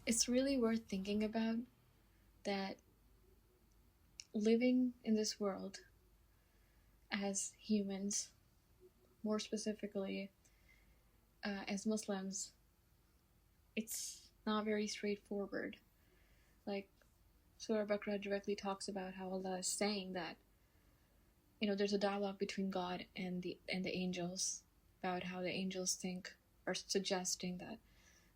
it's really worth thinking about that living in this world as humans, more specifically as Muslims, it's not very straightforward. Like Surah Baqarah directly talks about how Allah is saying that, there's a dialogue between God and the angels about how the angels think or suggesting that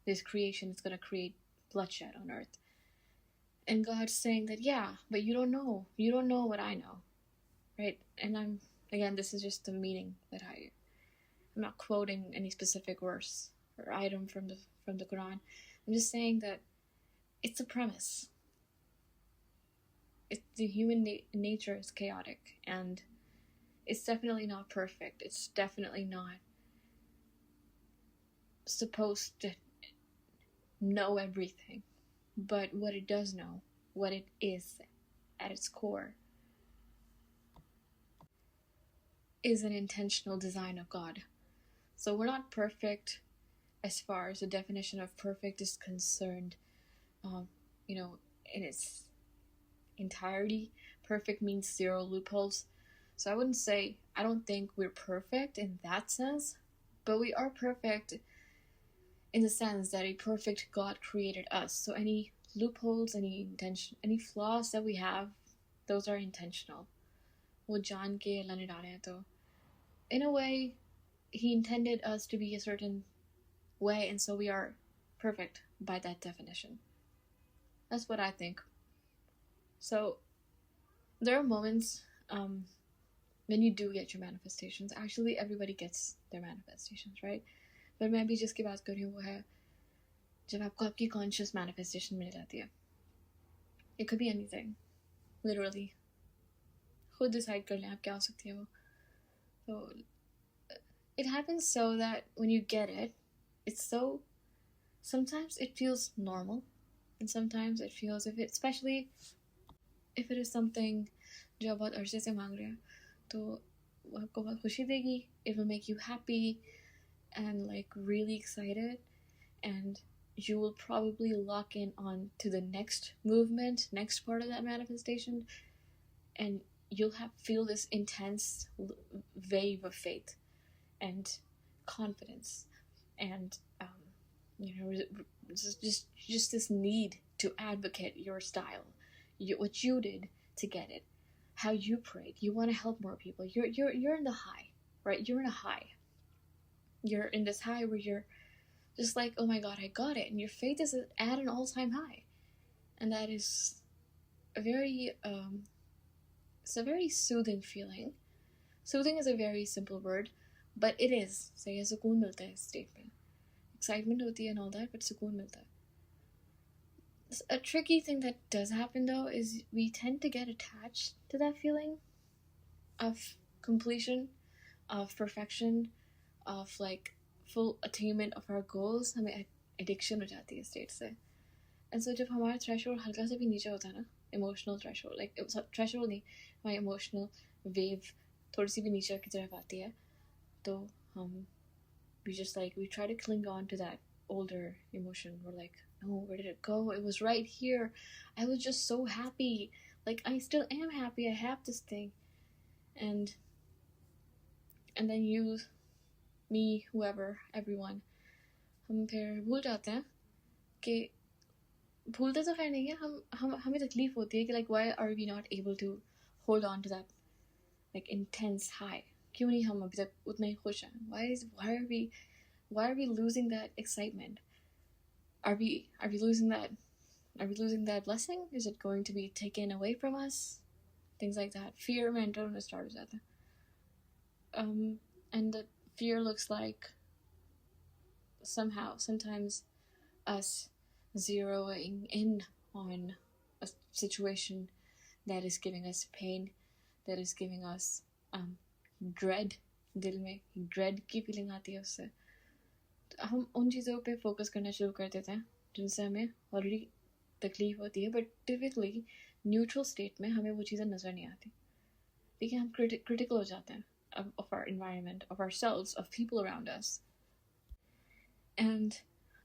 this creation is going to create bloodshed on earth. And God's saying that, yeah, but you don't know what I know, right? And again, this is just the meaning that I'm not quoting any specific verse or item from the Quran. I'm just saying that it's a premise. The human nature is chaotic, and it's definitely not perfect. It's definitely not supposed to know everything. But what it does know, what it is at its core, is an intentional design of God. So we're not perfect as far as the definition of perfect is concerned, in its entirety. Perfect means zero loopholes. So I don't think we're perfect in that sense, but we are perfect in the sense that a perfect God created us. So any loopholes, any flaws that we have, those are intentional. वो जान के अल्लाह ने डाले हैं, तो in a way he intended us to be a certain way, and so we are perfect by that definition. That's what I think. So there are moments when you do get your manifestations. Actually, everybody gets their manifestations, right? पर मैं अभी जिसकी बात कर रही हूँ वो है जब आपको आपकी conscious manifestation मिल जाती है. It could be anything, literally. खुद decide कर लें आप क्या हो सकती है वो. So it happens so that when you get it, sometimes it feels normal, and sometimes it feels, especially if it is something जो बहुत अरसे से मांग रहे हैं, तो आपको बहुत खुशी देगी. It will make you happy and like really excited, and you will probably lock in on to the next movement, next part of that manifestation, and you'll feel this intense wave of faith and confidence, and just this need to advocate your style, what you did to get it, how you prayed. You want to help more people. You're in the high, right? You're in a high. You're in this high where you're just like, oh my God, I got it, and your faith is at an all-time high, and that is a very it's a very soothing feeling. Soothing is a very simple word, but it is. सही सुकून मिलता है इस state में. Excitement होती है and all that, but सुकून मिलता है. A tricky thing that does happen though is we tend to get attached to that feeling of completion, of perfection, of like full attainment of our goals. हमें addiction हो जाती है state से. And so जब हमारा threshold हल्का से भी नीचे होता है ना, emotional threshold, like threshold नहीं, my emotional wave थोड़ी सी भी नीचे की तरफ आती है, तो we try to cling on to that older emotion. We're like, oh, where did it go? It was right here. I was just so happy. Like, I still am happy. I have this thing. And then you, me, whoever, everyone, हम फिर भूल जाते हैं कि भूलते तो खैर नहीं है, हमें तकलीफ होती है कि like why are we not able to hold on to that like intense high? क्यों नहीं हम अभी तक उतने ही खुश हैं? Why are we losing that excitement? Are we losing that blessing? Is it going to be taken away from us? Things like that. Fear में enter होना start हो जाता है. And the fear looks like sometimes us zeroing in on a situation that is giving us pain, that is giving us dread. दिल में dread की feeling आती है उससे. हम उन चीज़ों पे फोकस करना शुरू कर देते हैं जिनसे हमें ऑलरेडी तकलीफ होती है, बट टिपिकली न्यूट्रल स्टेट में हमें वो चीज़ें नज़र नहीं आती. देखिए, हम क्रिटिकल हो जाते हैं of our environment, of ourselves, of people around us, and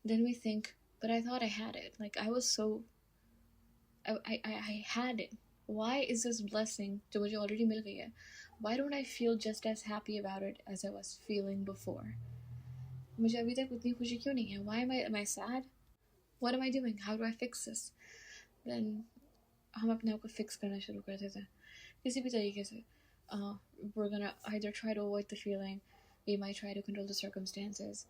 then we think, but I thought I had it. Like I was so I had it. Why is this blessing जो मुझे already मिल गई है? Why don't I feel just as happy about it as I was feeling before? मुझे अभी तक उतनी खुशी क्यों नहीं है? Why am I sad? What am I doing? How do I fix this? Then हम अपने आप को fix करना शुरू कर देते हैं किसी भी तरीके से. We're gonna either try to avoid the feeling, we might try to control the circumstances.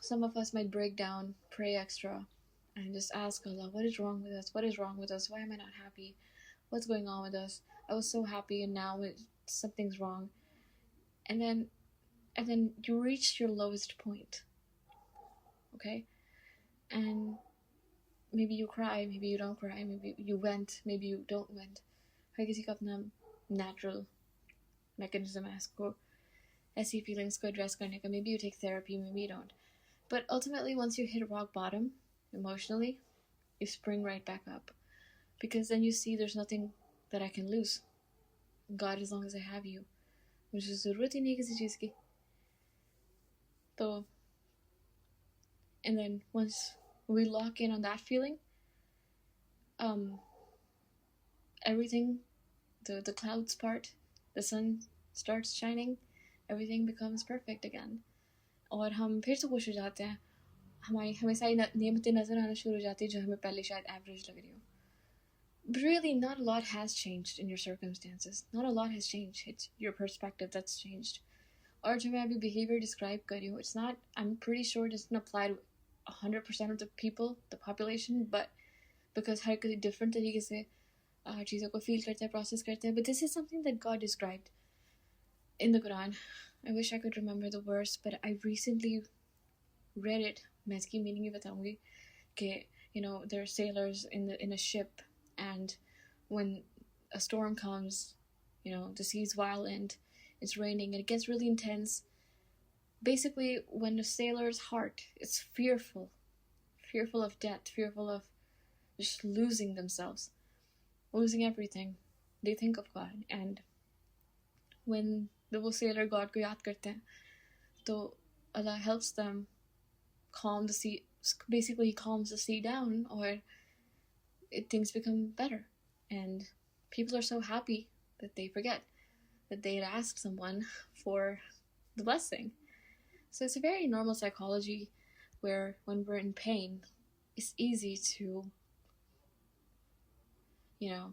Some of us might break down, pray extra, and just ask Allah, what is wrong with us? What is wrong with us? Why am I not happy? What's going on with us? I was so happy and now something's wrong. And then you reach your lowest point. Okay? And maybe you cry, maybe you don't cry, maybe you vent, maybe you don't vent. हर किसी का अपना natural mechanism है इसको ऐसी feelings को address करने का. Maybe you take therapy, maybe you don't. But ultimately, once you hit rock bottom emotionally, you spring right back up. Because then you see there's nothing that I can lose. God, as long as I have you. मुझे ज़रूरत ही नहीं किसी चीज़ की. So, and then once we lock in on that feeling, everything, the clouds part, the sun starts shining, everything becomes perfect again. और हम फिर से खुश हो जाते हैं. हमें सारी नियमतें नज़र आना शुरू हो जाती हैं जो हमें पहले शायद एवरेज लग रही हो. But really, not a lot has changed in your circumstances. Not a lot has changed. It's your perspective that's changed. और जो मैं अभी behavior describe कर रही हूँ, it's not, I'm pretty sure it doesn't apply to 100% of the people, the population, but because हर कोई different तरीके से चीज़ों को feel करता है, process करता है. But this is something that God described in the Quran. I wish I could remember the verse, but I recently read it. मैं इसकी meaning ही बताऊंगी कि, you know, there are sailors in a ship, and when a storm comes, you know, the sea's violent, it's raining, and it gets really intense. Basically, when a sailor's heart is fearful of death, fearful of just losing themselves, losing everything, they think of God. And when the sailor God को याद करते हैं, तो Allah helps them calm the sea. Basically, he calms the sea down, or things become better. And people are so happy that they forget that they had asked someone for the blessing. So it's a very normal psychology where when we're in pain, it's easy to, you know,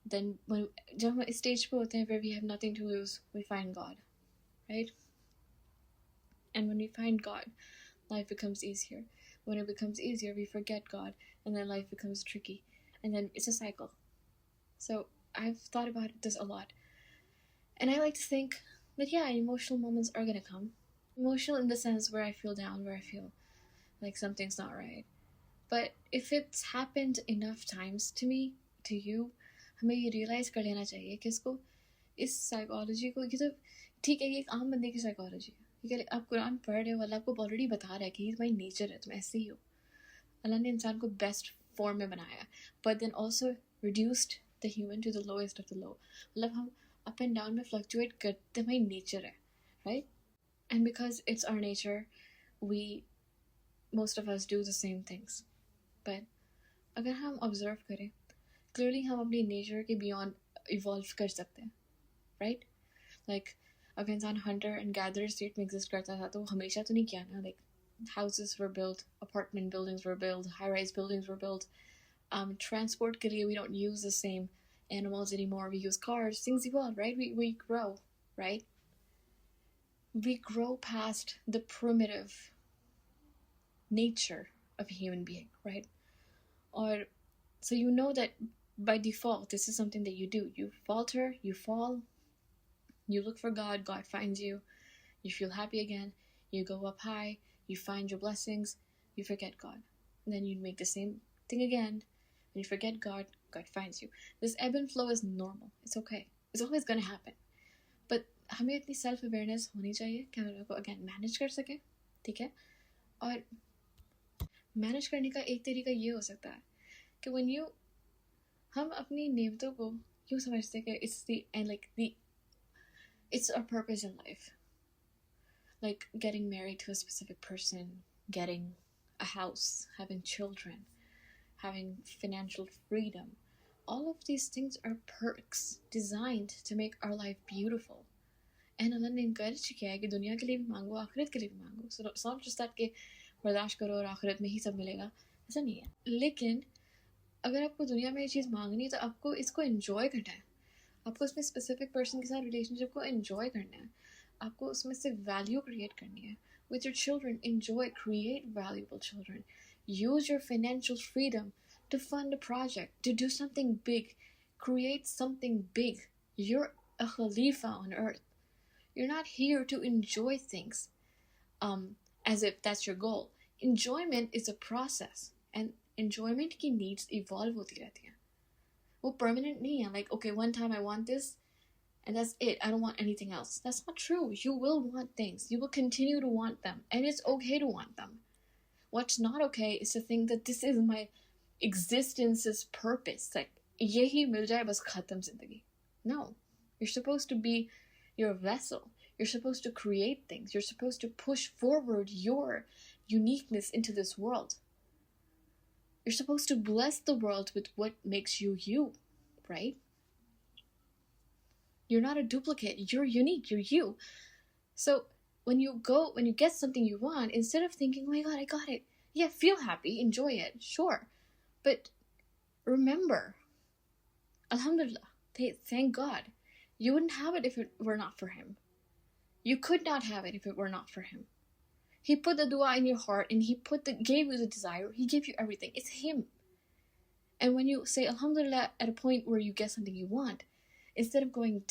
then when जब हम इस stage पे होते हैं where we have nothing to lose, we find God, right? And when we find God, life becomes easier. When it becomes easier, we forget God, and then life becomes tricky, and then it's a cycle. So I've thought about this a lot, and I like to think that yeah, emotional moments are gonna come. Emotional in the sense where I feel down, where I feel like something's not right. But if it's happened enough times to me, to you, हमें ये realize कर लेना चाहिए कि इसको, इस psychology को, ये तो ठीक है, ये एक आम बंदे की psychology है. ठीक है, आप कुरान पढ़ रहे हो, अल्लाह आपको ऑलरेडी बता रहा है कि my nature है, तुम ऐसे ही हो. अल्लाह ने इंसान को बेस्ट फॉर्म में बनाया, but then also reduced the human to the lowest of the low. मतलब हम up and down में fluctuate करते, हमारी nature है, right? And because it's our nature, most of us do the same things. But अगर हम observe करें, clearly हम अपनी nature के beyond evolve कर सकते हैं, right? Like अगर इंसान hunter and gatherer state में exist करता था, तो हमेशा तो नहीं किया ना. Like houses were built, apartment buildings were built, high-rise buildings were built. Transport के लिए we don't use the same animals anymore. We use cars. Things evolve, right? We grow, right? We grow past the primitive nature of a human being, right? Or so you know that by default, this is something that you do. You falter, you fall, you look for God, God finds you, you feel happy again, you go up high, you find your blessings, you forget God. And then you make the same thing again, and you forget God, God finds you. This ebb and flow is normal. It's okay. It's always going to happen. But हमें इतनी self awareness होनी चाहिए कि हम लोगों को again manage कर सके, ठीक है? और manage करने का एक तरीका ये हो सकता है कि when you, हम अपनी नियमतों को यूँ समझते कि it's our purpose in life. Like getting married to a specific person, getting a house, having children, having financial freedom. All of these things are perks designed to make our life beautiful. And Allah ने encourage किया है कि दुनिया के लिए भी मांगो, आखिरत के लिए भी मांगो. So it's not just that कि बर्दाश्त करो और आखिरत में ही सब मिलेगा. ऐसा नहीं है. लेकिन अगर आपको दुनिया में ये चीज़ मांगनी है तो आपको इसको enjoy करना है. आपको उसमें specific person के साथ relationship को enjoy करना है. आपको उसमें से value create करनी है. With your children, enjoy, create valuable children. Use your financial freedom to fund a project, to do something big, create something big. You're a khalifa on earth. You're not here to enjoy things as if that's your goal. Enjoyment is a process, and enjoyment की needs evolve होती रहती हैं. वो permanent नहीं है. Like, okay, one time I want this, and that's it. I don't want anything else. That's not true. You will want things. You will continue to want them, and it's okay to want them. What's not okay is to think that this is my existence's purpose. Like, यही मिल जाए बस खत्म जिंदगी. No. You're supposed to be your vessel. You're supposed to create things. You're supposed to push forward your uniqueness into this world. You're supposed to bless the world with what makes you you, right? You're not a duplicate. You're unique. You're you. So when you get something you want, instead of thinking, oh my God, I got it. Yeah, feel happy, enjoy it, sure. But remember, alhamdulillah, thank God, you wouldn't have it if it were not for him. You could not have it if it were not for him. He put the dua in your heart and he gave you the desire. He gave you everything. It's him. And when you say alhamdulillah at a point where you get something you want, instead of going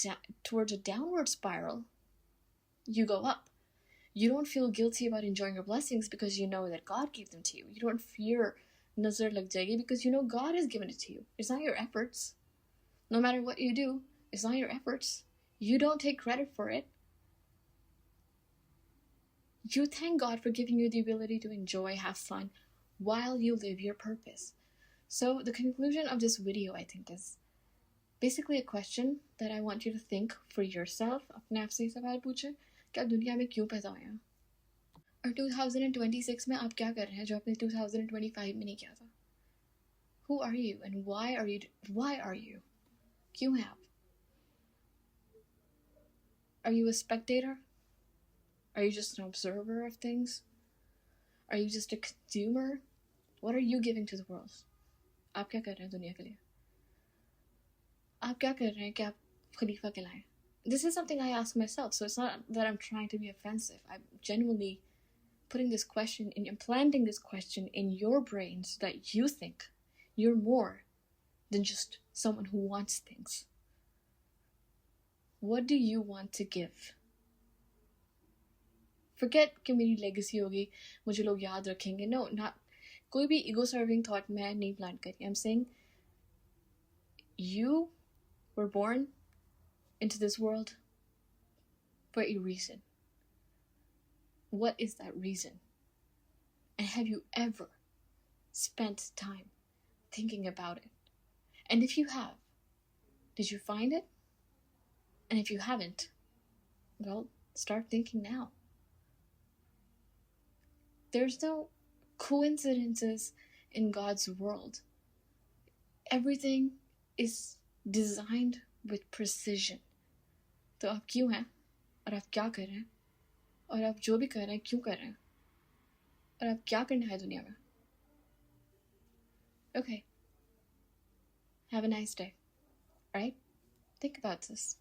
towards a downward spiral, you go up. You don't feel guilty about enjoying your blessings because you know that God gave them to you. You don't fear nazar lag jayegi because you know God has given it to you. It's not your efforts. No matter what you do, it's not your efforts. You don't take credit for it. You thank God for giving you the ability to enjoy, have fun, while you live your purpose. So the conclusion of this video, I think, is basically a question that I want you to think for yourself. अपने आप से ही सवाल पूछे कि आप दुनिया में क्यों पैदा हुए हैं और 2026 में आप क्या कर रहे हैं जो आपने 2025 में नहीं किया था. Who are you and why are you? क्यों हैं आप? Are you a spectator? Are you just an observer of things? Are you just a consumer? What are you giving to the world? आप क्या कर रहे हैं दुनिया के लिए? आप क्या कर रहे हैं कि आप खलीफा कहलाएं? This is something I ask myself, so it's not that I'm trying to be offensive. I'm genuinely putting this question and implanting this question in your brain so that you think you're more than just someone who wants things. What do you want to give? Forget कि मेरी legacy होगी, मुझे लोग याद रखेंगे. No, not कोई भी ego-serving thought मैं नहीं plan करी. I'm saying you were born into this world for a reason. What is that reason? And have you ever spent time thinking about it? And if you have, did you find it? And if you haven't, well, start thinking now. There's no coincidences in God's world. Everything is designed with precision. तो आप क्यों हैं और आप क्या कर रहे हैं और आप जो भी कर रहे हैं क्यों कर रहे हैं और आप क्या करना है दुनिया में? Okay. Have a nice day. All right? Think about this.